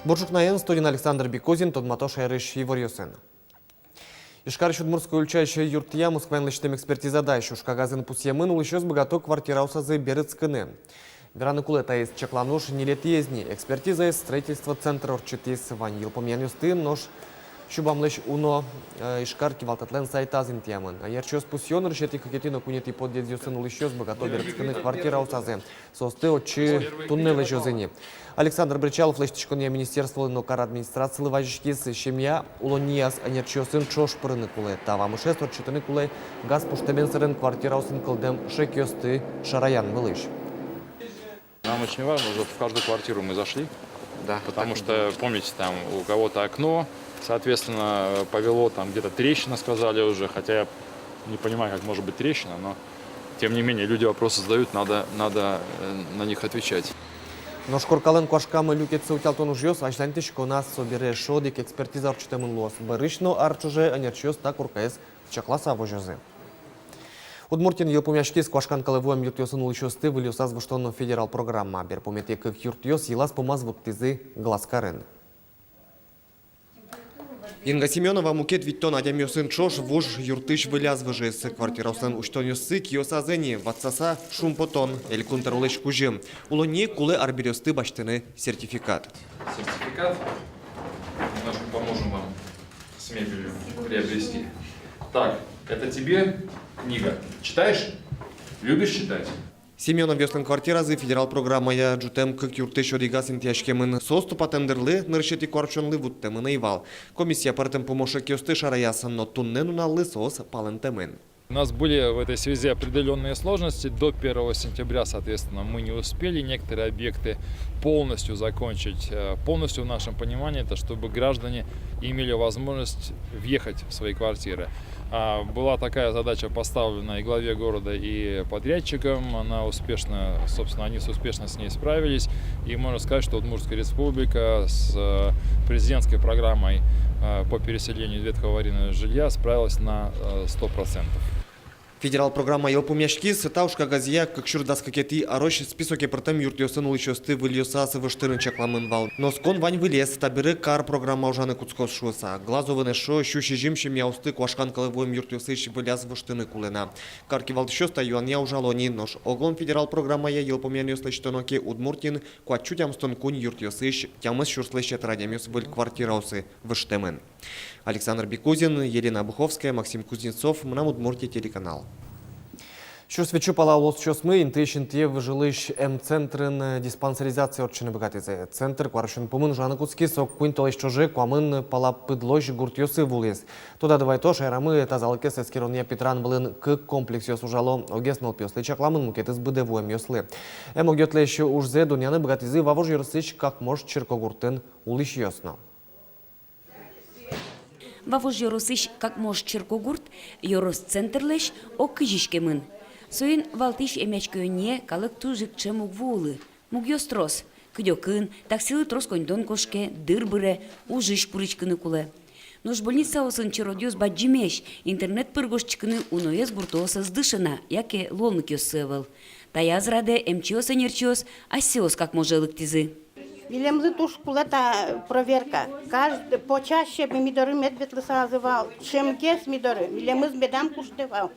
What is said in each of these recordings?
Боржукнаен студен Александр Бекозин, Тодматош Айрыш Ивор Йосен. Ишкар Чудмурская уличающая юртия Москвен личным экспертиза дайшу. Шкагазын пусьямын улещёс богато квартира усазы Берецкыны. Вераны кулета из Чеклануш не лет езни. Экспертиза из строительства центра орчетис Ванил помян юсты нож Шубамлыш уно Ишкар кивалтатлен сайтазин тямын. Ярчёс пусьон решети хакетино кунети под дедзюсын улещёс богато Берецкыны квартира усазы. Состы очи туннелы жозыни. Александр Бричалов, лештичкония министерства нокар администрации лыважишкис семья улониас анерчёсын чош пырыны куле. Тавамы шест орчетыны куле газ пуштебен сырын квартира усын кылдем шекёсты шараян мылыш. Нам очень важно, что в каждую квартиру мы зашли, Да, потому что, помните, там у кого-то окно, соответственно, повело, там где-то трещина, сказали уже, хотя я не понимаю, как может быть трещина, но тем не менее люди вопросы задают, надо на них отвечать. Но шкуркален квашкамы люкетсы утялтон ужьёс, ачлантишко нас собере шодик экспертиза орчетемын лос. Барышно арчуже анерчёс так уркаес чакласа вожёзы. Удмуртин елпумяшки с квашканкалывоем ютьосын улычёсты выльёсаз выштонно федерал программа. Берпомете как юртьёс елас помаз вуктызы глазкарын. Инга Семенова мукет виттон адямёсын чош вож юртыш выляз выжес квартираусын уштонёсы киосазени ватсаса шумпотон элькунтер улыш кужим. Улони кулы арберёсты баштыны сертификат. Сертификат. Немножко поможем вам с мебелью приобрести. Так, это тебе книга. Читаешь? Любишь читать? Семенов вёслен квартиразы федерал программа я джутем как юртыш одигас интяшкемын соступа тендерлы ныршети кварчонлы вуттемын айвал. Комиссия партем помоша киосты шараясын, но туннену наллы сос палентемын. У нас были в этой связи определенные сложности. До 1 сентября, соответственно, мы не успели некоторые объекты полностью закончить. Полностью в нашем понимании это чтобы граждане имели возможность въехать в свои квартиры. Была такая задача поставлена и главе города, и подрядчикам. Она успешно, собственно, они успешно с ней справились. И можно сказать, что Удмуртская республика с президентской программой по переселению ветхого аварийного жилья справилась на 100%. Федерал программа елпумяшки сытаушка газия как шурдас какети арош списоке протем юртьосын улычёсты выльёсасы выштырын чакламын вал. Но скон вань вылез табиры кар программа ужаны куцкос шуса. Глазовыны шо щущи жимшим яусты квашкан калывоем юртьосыш вылез выштыны кулена. Карки валдышёста юания ужалони нож. Оглон федерал программа я елпумяниос лечтоноке Удмуртин квачутям стон кунь юртьосыш тямыс шурслещет радямёс выль квартираусы выштемын. Александр Бекозин, Елена Буховская, Максим Кузнецов, Мнам Удмуртия телеканал. Що свечу палаулос чосмы, интейшинтие выжилыш М-центрын диспансеризация орчыны богатызе. Центр кваршын помын жаны куцки сок куин толеш чоже куамын пала пыдлож гуртьосы вулез. Туда давай то шайрамы тазалыке сескерония Петран былын к комплексиос ужало огеснол пёслы чакламын мукетыз быдевуем ёслы. Эм огетле еще ужзе дуняны богатызе вавож юрсыч как может черкогуртын улиш ёсно. Вавож юрсыч как может черкогурт юрос центрлеш окыжишкемын. Соин валтиш эмячкөне калык тужик чемук вулы. Мугёстрос, кыдёкын, таксилы трос коньдон кошке, дырбыре, ужиш пуричкыны куле. Нож больница осын чародиос баджимеш, интернет пыргошчикыны уноес буртоса сдышана, яке лолнык ёсывал. Таяз раде эмчиос энерчиос, асиос как можелык тизы. Вилемлы туш кулета проверка. Каждый почаще мидоры медветлы сазывал. Шемкес мидоры, вилемыз бедам куштевал.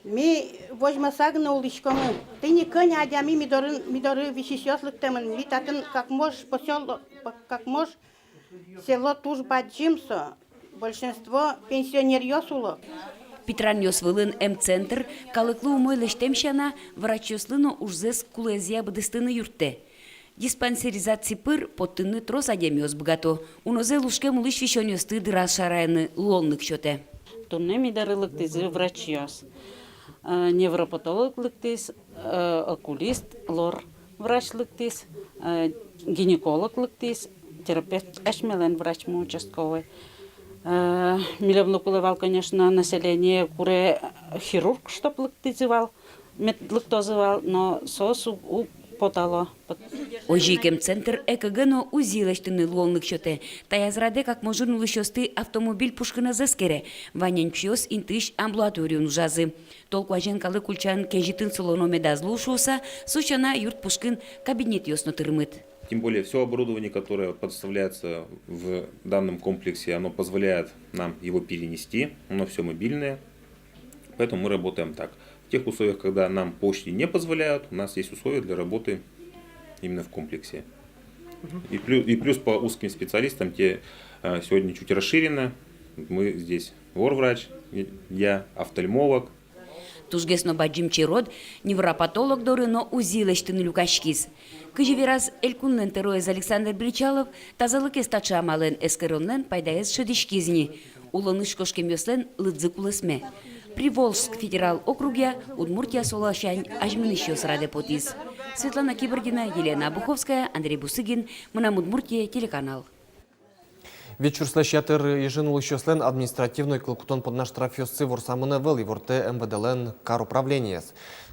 Ми возьмасагна уличкомы. Ты не коня, а ми мидоры висисёслык темын. Ми татын как можешь посёл, как можешь село туш баджимсо. Большинство пенсионерьёсуло. Петран ёсвылын М-центр, калыклы умой лештемшана, врач ёслыно ужзес кулезия быдыстыны юртте. Диспансеризации пыр поттыны трос адемёс богато. Унозе лушке мулыш вишонёсты дырас шарайны лолнык чоте. Тунне мидарылык тизи врач ёс. Невропатолог лыктис, окулист, лор врач лыктис, гинеколог лыктис, терапевт эшмелен врач му участковый. Милевну кулевал, конечно, население куре хирург, чтоб лыктизывал, медлыктозывал, но сосу потало. Ожикем центр ЭКГ-но узилештыны лолнык чоте. Таязраде как можын улышосты автомобиль пушкына зескере. Ванен пшиос интыш амбулаторию нужазы. Толку аженкалы кульчан кежитын солоно медазлу шуса, сучана юрт пушкын кабинет ёсно тырмыт. Тем более все оборудование, которое подставляется в данном комплексе, оно позволяет нам его перенести, оно все мобильное, поэтому мы работаем так. В тех условиях, когда нам почты не позволяют, у нас есть условия для работы именно в комплексе. И плюс по узким специалистам, те сегодня чуть расширено, мы здесь вор-врач, я офтальмолог. Тужгесно баджимчи род, невропатолог дорыно узилештын люкашкиз. Кыжевираз элькуннен тероез Александр Бричалов тазалык эстачы амален эскероннен пайдаез шедишкизни. Улыныш кошкем ёслен лыдзык улысме. Приволжск федерал округе Удмуртия солашань ажмыныш ёсраде потиз. Светлана Киборгина, Елена Обуховская, Андрей Бусыгин, Мунам Удмуртия, телеканал. Вечер слащатыр ежен щослен административной клыкутон под наш штрафёсцы ворсамыны вел и ворте МВДЛН кар управления.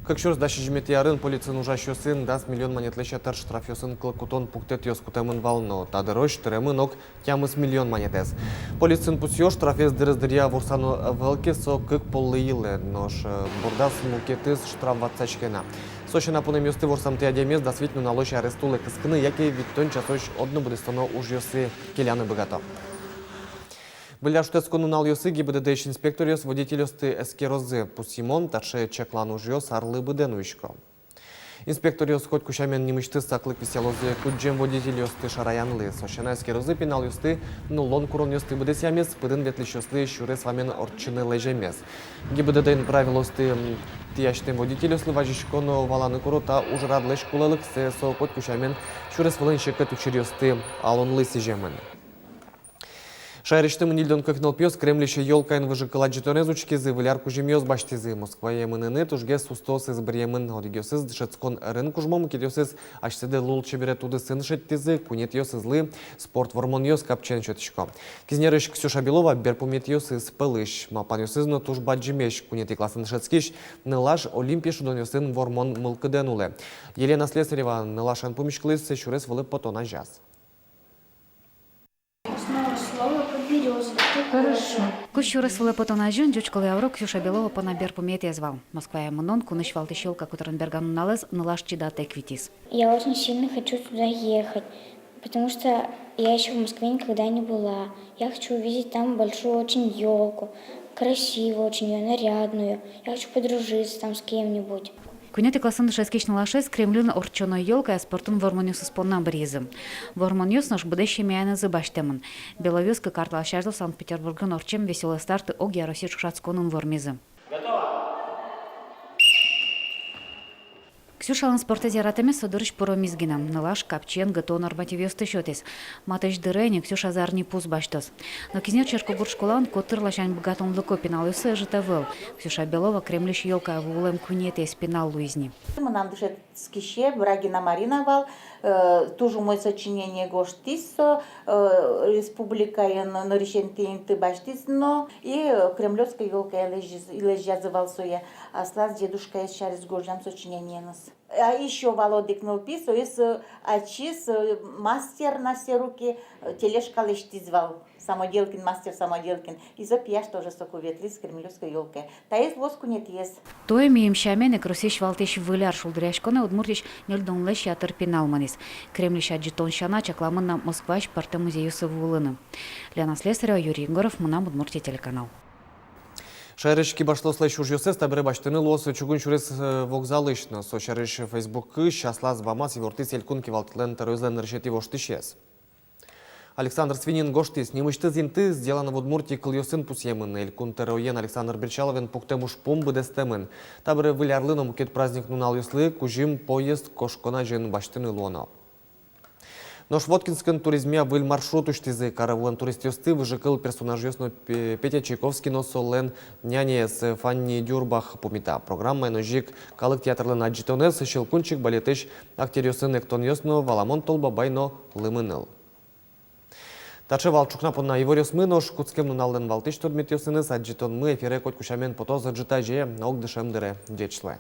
Как чурс даши жметиярын полицин ужащосын даст миллион монет лещатыр штрафёсын клыкутон пуктет ёскутемын вално. Тадырощ тыремын ок тямыс миллион монетес. Полицин пусё штрафес дырыздыря ворсану велке со кык поллы йылы. Нош бордас мукетыс штраф ватсачкена. Сочина пунемёсты ворсам те адемес да свитну налощи арестулы кыскыны, яке виттон часоч одно буде стано уж ёсы келяны богато. Были что сконунал ёсы ГИБДД инспектор ёс водитель ёсты эскерозы пусимон, таше чеклан уж ёс арлы быденуичко. Инспектор ёс хоть кушамен немышты саклык веселозы куджем водитель ёсты шараянлы. Сочина эскерозы пинал ёсты, нулон курон ёсты быдес ямес, пыдын ветлищ ёсты шуре с вамен орчыны лежемес. ГИБДД правил ёсты тияштым водитель ёслы важичко, но валаны курота уж радлыш кулалык се со хоть кушамен шуре с валын шекет учир ёсты алонлы сижемен. Шайрыштым нильдон көкнал пьёс кремлище ёлкайн выжыкала житонезучки зы вылярку жемёз баштизы. Москва емыныны тужге сустос из бремен одигёсыз дышецкон рынку жмом кидёсыз ашседе лул чебере туды сын шеттизы кунет ёс излы спорт вормон ёс капчен чётышко. Кизнерыш Ксюша Белова берпумет ёс из пылыш. Мапан ёсызно туж баджимеш кунет и классын шецкиш нылаш олимпиш удон ёсын вормон мылкыденуле. Елена Слесарева нылашан пумишклыс шурес вылып потона жаз. Хорошо. Кущуры свалы потона жон, дючкалы авро Ксюша Белова по набер пометия звал. Москва я мнон, куныш валтыщелка, Кутернбергану налез, налаш чидата эквитис. Я очень сильно хочу туда ехать, потому что я еще в Москве никогда не была. Я хочу увидеть там большую очень елку, красивую очень ее, нарядную. Я хочу подружиться там с кем-нибудь. Кунети классын дышескиш налашес Кремлин орчоной елкой, а спортун вормонюс исполнам бризым. Вормонюс наш будущий мяйны зыбаштемын. Беловюска карта шаждал Санкт-Петербургын орчем веселые старты оги аросиш шацконын вормизым. Ксюшалын спорта зиратами содырыш поромизгинам. Налаш капчен гато норматив ёсты шотес. Матыш дырени Ксюша зарни пуз баштос. Но кизнер Черкогур школан котырлашань богатон лыко пенал юсы житавыл. Ксюша Белова кремлиш елка вулем кунете спинал луизни. Мы нам дышит скище, Брагина Марина вал, тоже мое сочинение Гоштисо, Республика на решении ты баштис, но и кремлевская елка лежазывал соя, а слаз дедушка из через горжам сочинение нас. А еще Володик написал, есть отчис, мастер на все руки, тележка лештизвал. Самоделкин, мастер Самоделкин. И запьяш тоже соковетли с кремлевской елкой. Та есть воску нет есть. То имеем шамены крусиш валтиш выляр шулдряшкона удмуртиш нельдон лещ ятыр пеналманис. Кремлиш аджитон шана чакламын на Москваш парта музею сывулыны. Лена Слесарева, Юрий Егоров, Мунам Удмуртия телеканал. Шайрышки башлослай шужьёсес табире баштыны луосы чугун чурес вокзалышны. Со шайрыш Фейсбукы щаслаз бамас и ворты селькунки валтлен терозлен решети воштышес. Александр Свинин гоштис немышты зинты сделано в Удмуртии кыльёсын пусьемын. Элькун тероен Александр Берчаловен пуктемуш помбы дестемын. Табире вылярлыном укет праздник нунал юслы кужим поезд кошкона жен баштыны луоно. Нош Воткинскин туризме выль маршрут уштизы каравулен турист ёсты выжикал персонаж ёсно Петя Чайковский носолен няне с Фанни Дюрбах пумита. Программа ножик калык театрлын аджитонес щелкунчик балетыш актер ёсын эктон ёсно валамон толба байно лымыныл. Таче валчукна понна Ивориос мы нош куцкем нуналден валтыш турмет ёсыныс аджитон мы эфире коть кушамен потоза джита же ок дышем дыре дечле.